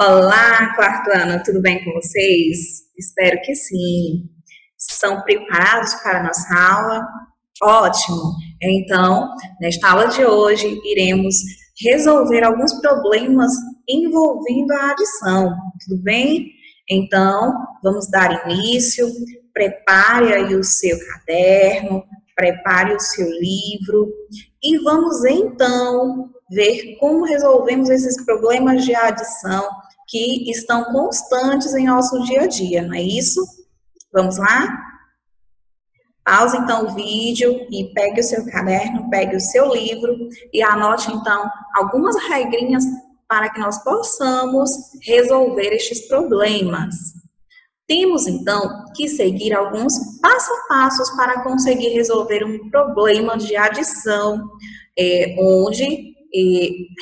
Olá, quarto ano, tudo bem com vocês? Espero que sim. Estão preparados para a nossa aula? Ótimo! Então, nesta aula de hoje, iremos resolver alguns problemas envolvendo a adição, tudo bem? Então, vamos dar início. Prepare aí o seu caderno, prepare o seu livro e vamos então ver como resolvemos esses problemas de adição que estão constantes em nosso dia a dia, não é isso? Vamos lá? Pause então o vídeo e pegue o seu caderno, pegue o seu livro e anote então algumas regrinhas para que nós possamos resolver estes problemas. Temos então que seguir alguns passo a passos para conseguir resolver um problema de adição, onde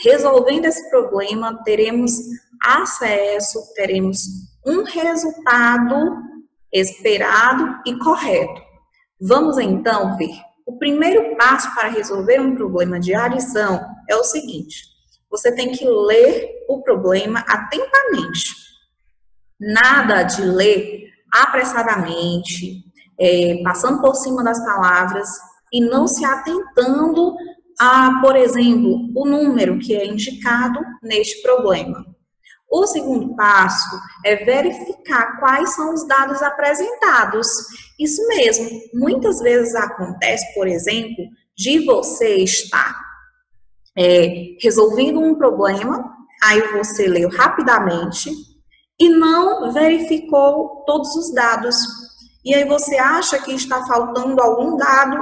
resolvendo esse problema teremos um resultado esperado e correto. Vamos então ver. O primeiro passo para resolver um problema de adição é o seguinte: você tem que ler o problema atentamente. Nada de ler apressadamente, passando por cima das palavras e não se atentando a, por exemplo, o número que é indicado neste problema. O segundo passo é verificar quais são os dados apresentados. Isso mesmo, muitas vezes acontece, por exemplo, de você estar resolvendo um problema, aí você leu rapidamente e não verificou todos os dados. E aí você acha que está faltando algum dado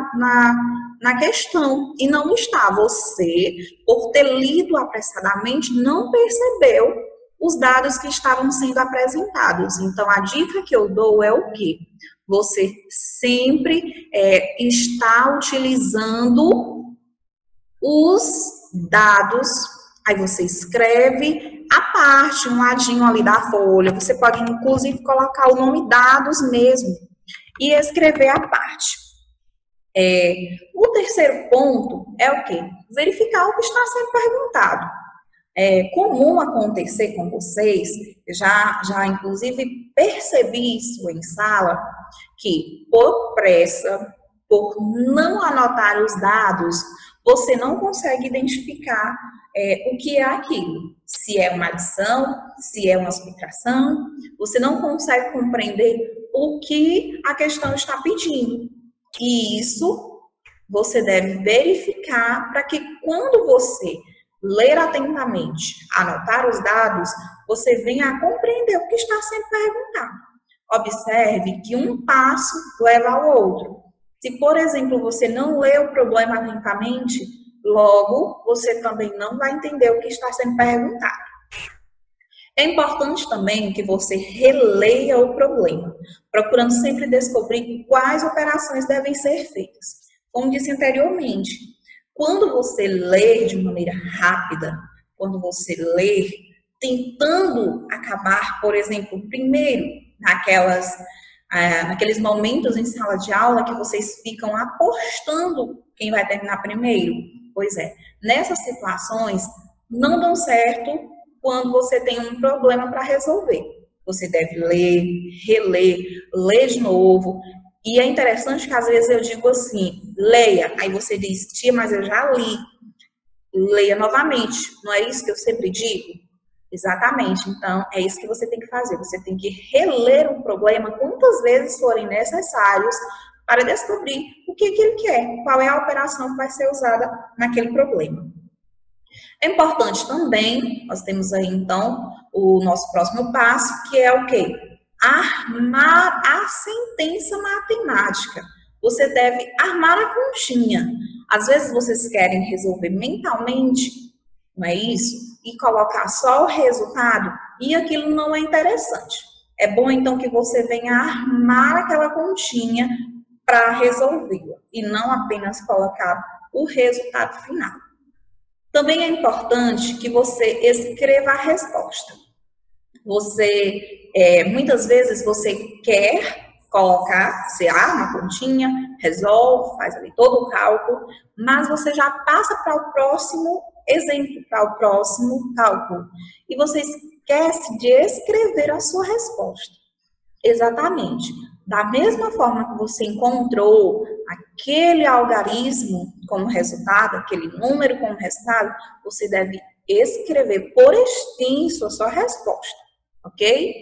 na questão, e não está. Você, por ter lido apressadamente, não percebeu os dados que estavam sendo apresentados. Então, a dica que eu dou é o quê? Você sempre está utilizando os dados, aí você escreve a parte, um ladinho ali da folha, você pode inclusive colocar o nome dados mesmo e escrever a parte. O terceiro ponto é o quê? Verificar o que está sendo perguntado. É comum acontecer com vocês, já inclusive percebi isso em sala, que por pressa, por não anotar os dados, você não consegue identificar o que é aquilo. Se é uma adição, se é uma subtração, você não consegue compreender o que a questão está pedindo. E isso você deve verificar para que quando você ler atentamente, anotar os dados, você venha a compreender o que está sendo perguntado. Observe que um passo leva ao outro. Se, por exemplo, você não lê o problema atentamente, logo você também não vai entender o que está sendo perguntado. É importante também que você releia o problema, procurando sempre descobrir quais operações devem ser feitas. Como disse anteriormente, quando você ler de maneira rápida, quando você ler tentando acabar, por exemplo, primeiro naqueles momentos em sala de aula que vocês ficam apostando quem vai terminar primeiro. Pois é, nessas situações não dão certo quando você tem um problema para resolver. Você deve ler, reler, ler de novo. E é interessante que às vezes eu digo assim, leia, aí você diz, tia, mas eu já li. Leia novamente, não é isso que eu sempre digo? Exatamente, então é isso que você tem que fazer. Você tem que reler um problema quantas vezes forem necessários para descobrir o que ele quer, qual é a operação que vai ser usada naquele problema. É importante também, nós temos aí então o nosso próximo passo, que é o quê? Armar a sentença matemática. Você deve armar a continha. Às vezes vocês querem resolver mentalmente, não é isso? E colocar só o resultado, e aquilo não é interessante. É bom então que você venha armar aquela continha para resolvê-la, e não apenas colocar o resultado final. Também é importante que você escreva a resposta. Muitas vezes você quer colocar, você arma a continha, resolve, faz ali todo o cálculo, mas você já passa para o próximo exemplo, para o próximo cálculo. E você esquece de escrever a sua resposta. Exatamente. Da mesma forma que você encontrou aquele algarismo como resultado, aquele número como resultado, você deve escrever por extenso a sua resposta, ok?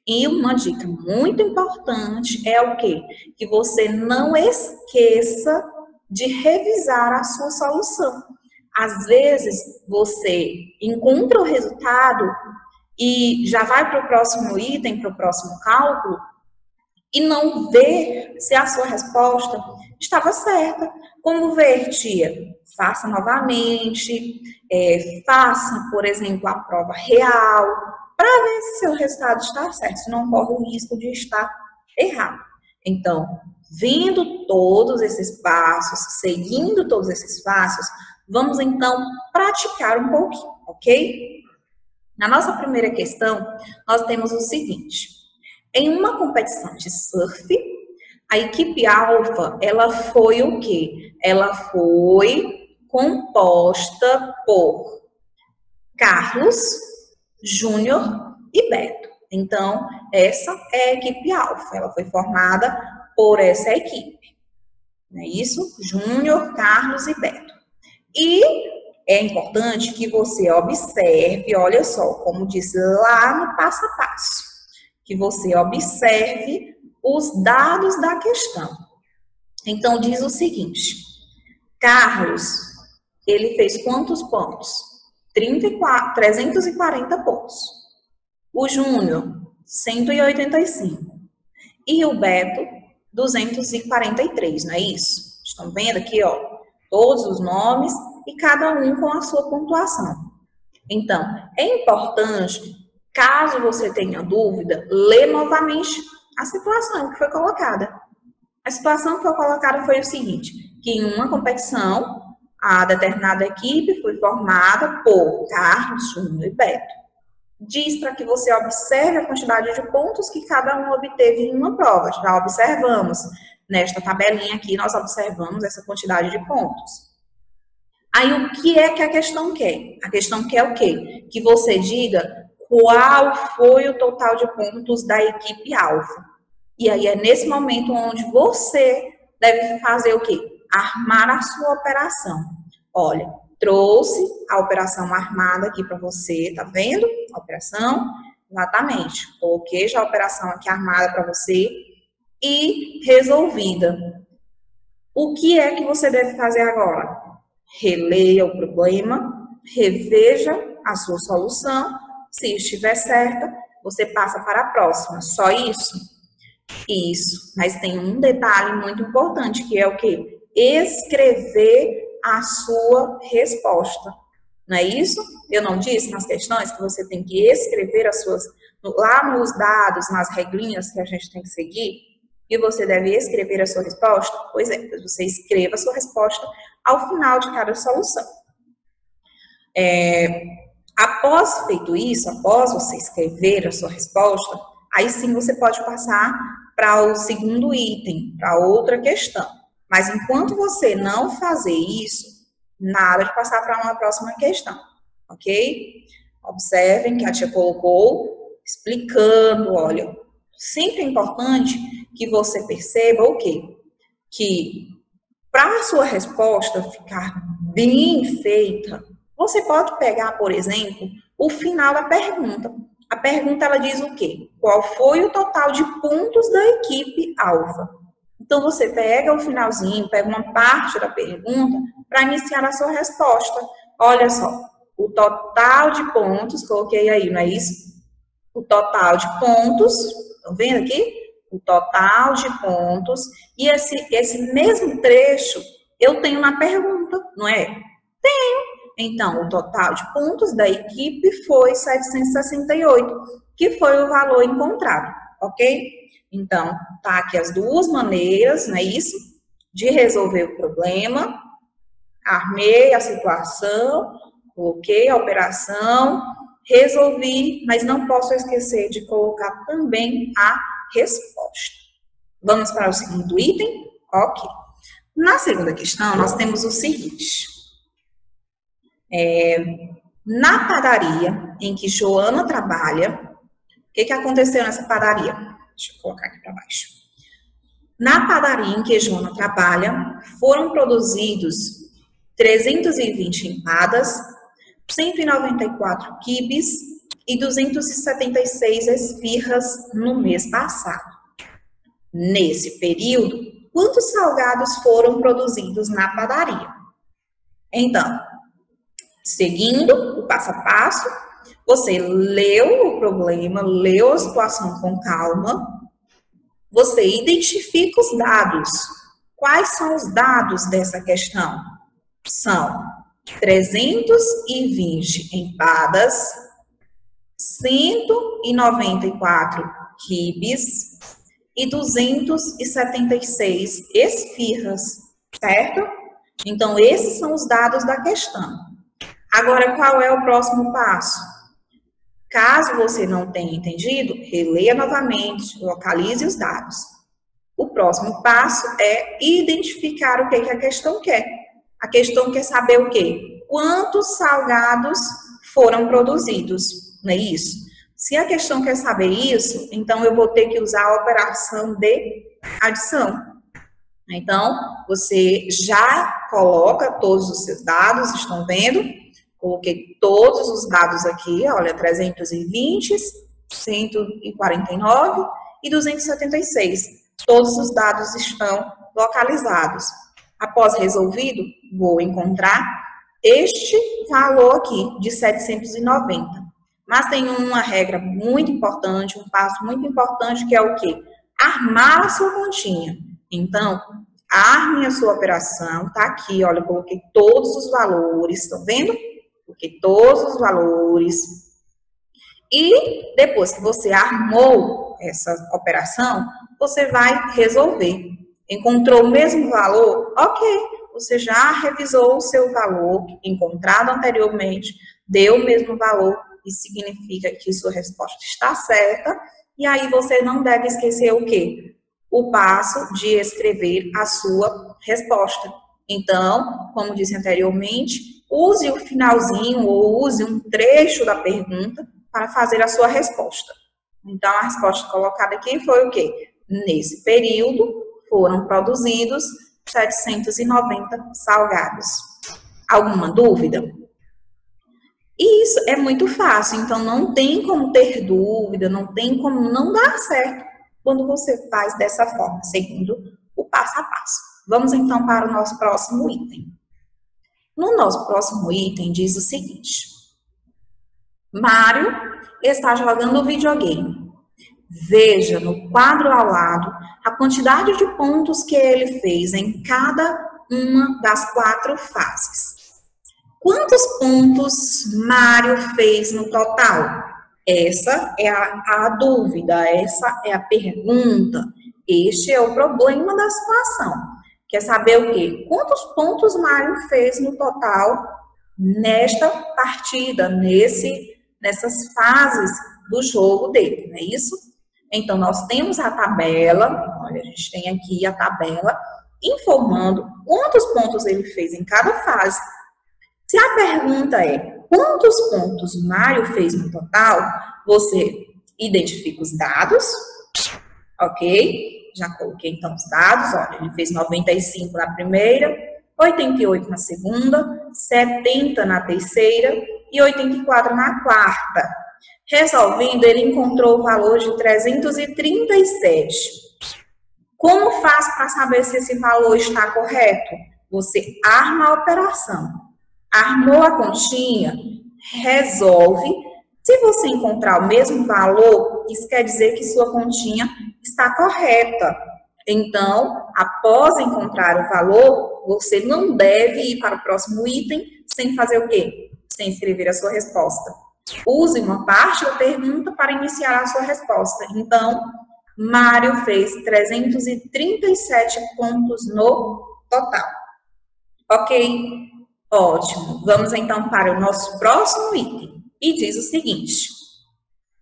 E uma dica muito importante é o quê? Que você não esqueça de revisar a sua solução. Às vezes, você encontra o resultado e já vai para o próximo item, para o próximo cálculo, e não vê se a sua resposta estava certa. Como ver, tia? Faça novamente, faça, por exemplo, a prova real, para ver se seu resultado está certo, se não corre o risco de estar errado. Então, vendo todos esses passos, seguindo todos esses passos, vamos então praticar um pouquinho, ok? Na nossa primeira questão, nós temos o seguinte: em uma competição de surf, a equipe alfa, ela foi o quê? Ela foi composta por Carlos, Júnior e Beto. Então, essa é a equipe alfa, ela foi formada por essa equipe. Não é isso? Júnior, Carlos e Beto. E é importante que você observe, olha só, como diz lá no passo a passo, que você observe os dados da questão. Então, diz o seguinte: Carlos, ele fez quantos pontos? 340 pontos. O Júnior, 185. E o Beto, 243, não é isso? Estão vendo aqui, ó, todos os nomes e cada um com a sua pontuação. Então, é importante, caso você tenha dúvida, ler novamente a situação que foi colocada. A situação que foi colocada foi o seguinte: que em uma competição, a determinada equipe foi formada por Carlos, Júnior e Beto. Diz para que você observe a quantidade de pontos que cada um obteve em uma prova. Já observamos nesta tabelinha aqui, nós observamos essa quantidade de pontos. Aí, o que é que a questão quer? A questão quer o quê? Que você diga qual foi o total de pontos da equipe alfa. E aí, é nesse momento onde você deve fazer o quê? Armar a sua operação. Olha, trouxe a operação armada aqui para você, tá vendo? A operação, exatamente. Coloquei já a operação aqui armada para você e resolvida. O que é que você deve fazer agora? Releia o problema, reveja a sua solução. Se estiver certa, você passa para a próxima. Só isso? Isso. Mas tem um detalhe muito importante, que é o quê? Escrever a sua resposta. Não é isso? Eu não disse nas questões que você tem que escrever as suas, lá nos dados, nas regrinhas que a gente tem que seguir, e você deve escrever a sua resposta? Pois é, você escreva a sua resposta ao final de cada solução. Após feito isso, após você escrever a sua resposta, aí sim você pode passar para o segundo item, para outra questão. Mas enquanto você não fazer isso, nada de passar para uma próxima questão, ok? Observem que a tia colocou explicando, olha, sempre é importante que você perceba o quê? Que para a sua resposta ficar bem feita, você pode pegar, por exemplo, o final da pergunta. A pergunta, ela diz o quê? Qual foi o total de pontos da equipe alfa? Então, você pega o finalzinho, pega uma parte da pergunta para iniciar a sua resposta. Olha só, o total de pontos, coloquei aí, não é isso? O total de pontos, estão vendo aqui? O total de pontos. E esse mesmo trecho eu tenho na pergunta, não é? Tenho. Então, o total de pontos da equipe foi 768, que foi o valor encontrado, ok? Então, tá aqui as duas maneiras, não é isso? De resolver o problema. Armei a situação, coloquei a operação, resolvi, mas não posso esquecer de colocar também a resposta. Vamos para o segundo item? Ok. Na segunda questão, nós temos o seguinte. Na padaria em que Joana trabalha, o que aconteceu nessa padaria? Deixa eu colocar aqui para baixo. Na padaria em que Joana trabalha, foram produzidos 320 empadas, 194 quibes e 276 esfirras no mês passado. Nesse período, quantos salgados foram produzidos na padaria? Então, seguindo o passo a passo, você leu o problema, leu a situação com calma, você identifica os dados. Quais são os dados dessa questão? São 320 empadas, 194 quibes e 276 esfirras, certo? Então, esses são os dados da questão. Agora, qual é o próximo passo? Caso você não tenha entendido, releia novamente, localize os dados. O próximo passo é identificar o que a questão quer. A questão quer saber o quê? Quantos salgados foram produzidos, não é isso? Se a questão quer saber isso, então eu vou ter que usar a operação de adição. Então, você já coloca todos os seus dados, estão vendo? Coloquei todos os dados aqui, olha, 320, 149 e 276. Todos os dados estão localizados. Após resolvido, vou encontrar este valor aqui de 790. Mas tem uma regra muito importante, um passo muito importante, que é o quê? Armar a sua continha. Então, arme a sua operação, tá aqui, olha, eu coloquei todos os valores, estão vendo? Coloquei todos os valores. E depois que você armou essa operação, você vai resolver. Encontrou o mesmo valor? Ok, você já revisou o seu valor encontrado anteriormente, deu o mesmo valor, isso significa que sua resposta está certa, e aí você não deve esquecer o quê? O passo de escrever a sua resposta. Então, como disse anteriormente, use o finalzinho ou use um trecho da pergunta para fazer a sua resposta. Então, a resposta colocada aqui foi o quê? Nesse período, foram produzidos 790 salgados. Alguma dúvida? Isso é muito fácil, então não tem como ter dúvida, não tem como não dar certo quando você faz dessa forma, seguindo o passo a passo. Vamos então para o nosso próximo item. No nosso próximo item diz o seguinte: Mário está jogando videogame. Veja no quadro ao lado a quantidade de pontos que ele fez em cada uma das 4 fases. Quantos pontos Mário fez no total? Essa é a dúvida, essa é a pergunta. Este é o problema da situação. Quer saber o quê? Quantos pontos Mário fez no total nesta partida, nessas fases do jogo dele, não é isso? Então, nós temos a tabela, olha, a gente tem aqui a tabela informando quantos pontos ele fez em cada fase. Se a pergunta é quantos pontos Mário fez no total, você identifica os dados, ok? Já coloquei então os dados, olha, ele fez 95 na primeira, 88 na segunda, 70 na terceira e 84 na quarta. Resolvendo, ele encontrou o valor de 337. Como faz para saber se esse valor está correto? Você arma a operação. Armou a continha, resolve. Se você encontrar o mesmo valor, isso quer dizer que sua continha está correta. Então, após encontrar o valor, você não deve ir para o próximo item sem fazer o quê? Sem escrever a sua resposta. Use uma parte da pergunta para iniciar a sua resposta. Então, Mário fez 337 pontos no total. Ok? Ótimo. Vamos então para o nosso próximo item. E diz o seguinte: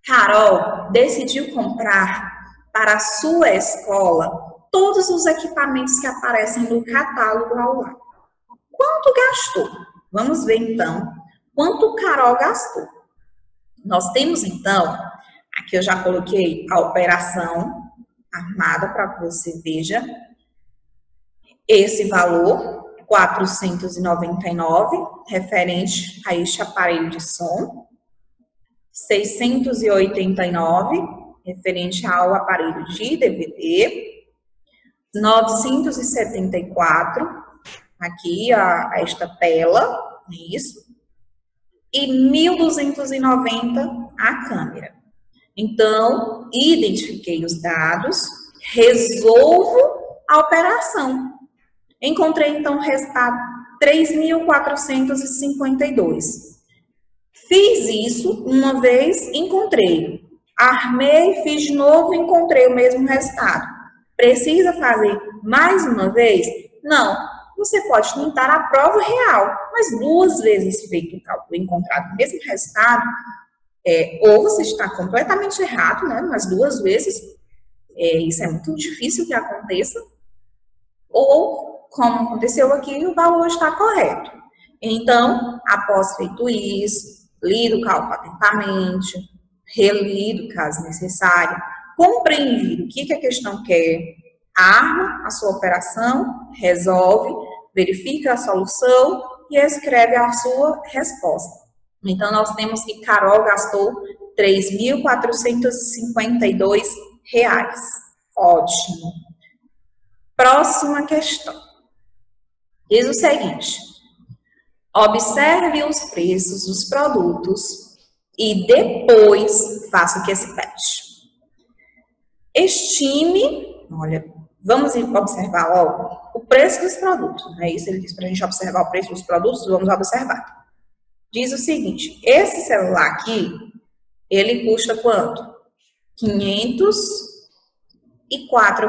Carol decidiu comprar para a sua escola todos os equipamentos que aparecem no catálogo ao lado. Quanto gastou? Vamos ver então quanto o Carol gastou. Nós temos, então, aqui eu já coloquei a operação armada para que você veja esse valor, 499, referente a este aparelho de som, 689, referente ao aparelho de DVD, 974, aqui esta tela, isso, e 1.290 a câmera. Então, identifiquei os dados, resolvo a operação. Encontrei, então, o resultado 3.452. Fiz isso uma vez, encontrei. Armei, fiz de novo, encontrei o mesmo resultado. Precisa fazer mais uma vez? Não. Você pode tentar a prova real, mas 2 vezes feito o cálculo e encontrado o mesmo resultado, ou você está completamente errado, né? Mas 2 vezes, isso é muito difícil que aconteça, ou, como aconteceu aqui, o valor está correto. Então, após feito isso, lido o cálculo atentamente, relido, caso necessário, compreendido o que a questão quer, arma a sua operação, resolve, verifica a solução e escreve a sua resposta. Então, nós temos que Carol gastou R$ 3.452. Ótimo. Próxima questão. Diz o seguinte: observe os preços dos produtos e depois faça o que se pede. Estime, olha, vamos observar logo o preço dos produtos, não é isso? Ele diz para a gente observar o preço dos produtos, vamos observar. Diz o seguinte: esse celular aqui, ele custa quanto? R$ 504.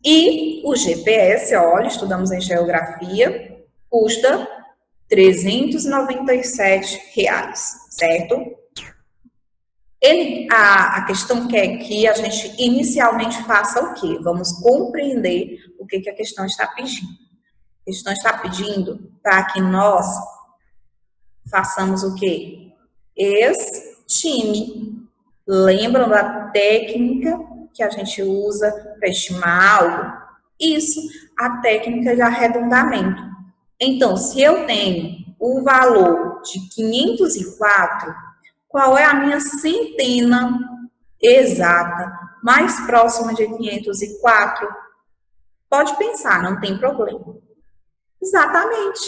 E o GPS, olha, estudamos em geografia, custa R$ 397, certo? A questão quer que a gente inicialmente faça o quê? Vamos compreender o que a questão está pedindo. A questão está pedindo para que nós façamos o quê? Estime. Lembram da técnica que a gente usa para estimar algo? Isso, a técnica de arredondamento. Então, se eu tenho o valor de 504, qual é a minha centena exata mais próxima de 504? Pode pensar, não tem problema. Exatamente,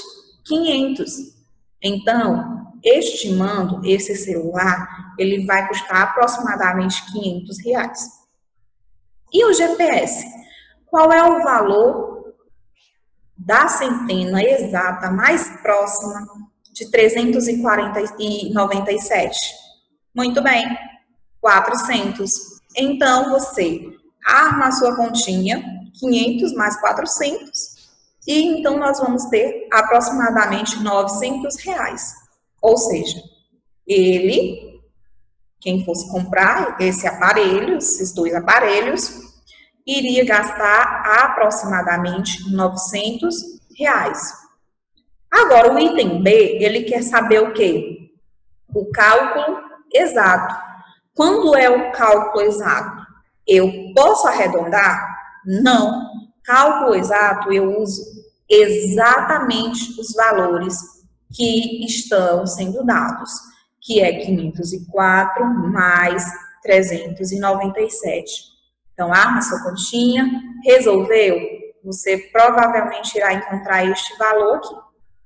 500. Então, estimando esse celular, ele vai custar aproximadamente R$ 500. E o GPS? Qual é o valor da centena exata mais próxima de 397? Muito bem, 400. Então, você arma a sua continha, 500 mais 400, e então nós vamos ter aproximadamente R$ 900. Ou seja, quem fosse comprar esse aparelho, esses 2 aparelhos, iria gastar aproximadamente R$ 900. Agora, o item B, ele quer saber o quê? O cálculo exato. Quando é o cálculo exato? Eu posso arredondar? Não. Cálculo exato, eu uso exatamente os valores que estão sendo dados, que é 504 mais 397. Então, arma sua continha, resolveu? Você provavelmente irá encontrar este valor aqui,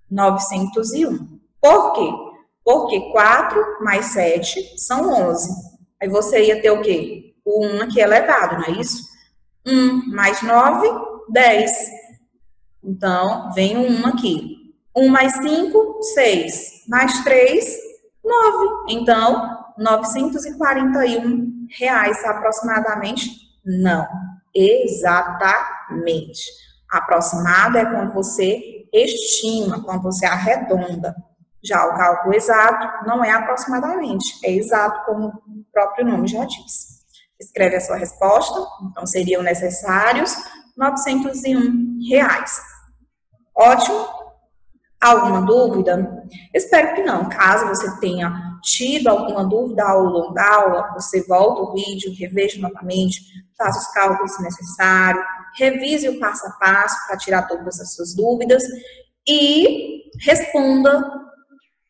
901. Por quê? Porque 4 mais 7 são 11. Aí você ia ter o quê? O 1 aqui elevado, não é isso? 1 mais 9, 10. Então, vem o 1 aqui. 1 mais 5, 6. Mais 3, 9. Então, R$ 941 aproximadamente. Não, exatamente. Aproximado é quando você estima, quando você arredonda. Já o cálculo exato não é aproximadamente, é exato, como o próprio nome já diz. Escreve a sua resposta, então seriam necessários R$ 901. Ótimo. Alguma dúvida? Espero que não. Caso você tenha tido alguma dúvida ao longo da aula, você volta o vídeo, reveja novamente, faça os cálculos necessários, revise o passo a passo para tirar todas as suas dúvidas e responda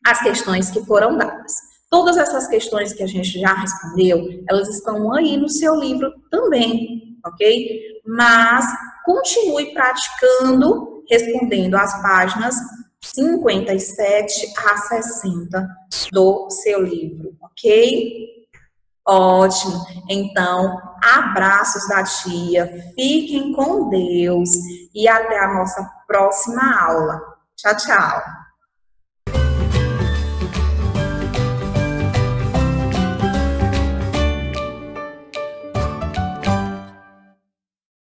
as questões que foram dadas. Todas essas questões que a gente já respondeu, elas estão aí no seu livro também, ok? Mas continue praticando, respondendo as páginas 57 a 60 do seu livro, ok? Ótimo. Então, abraços da tia, fiquem com Deus e até a nossa próxima aula. Tchau, tchau.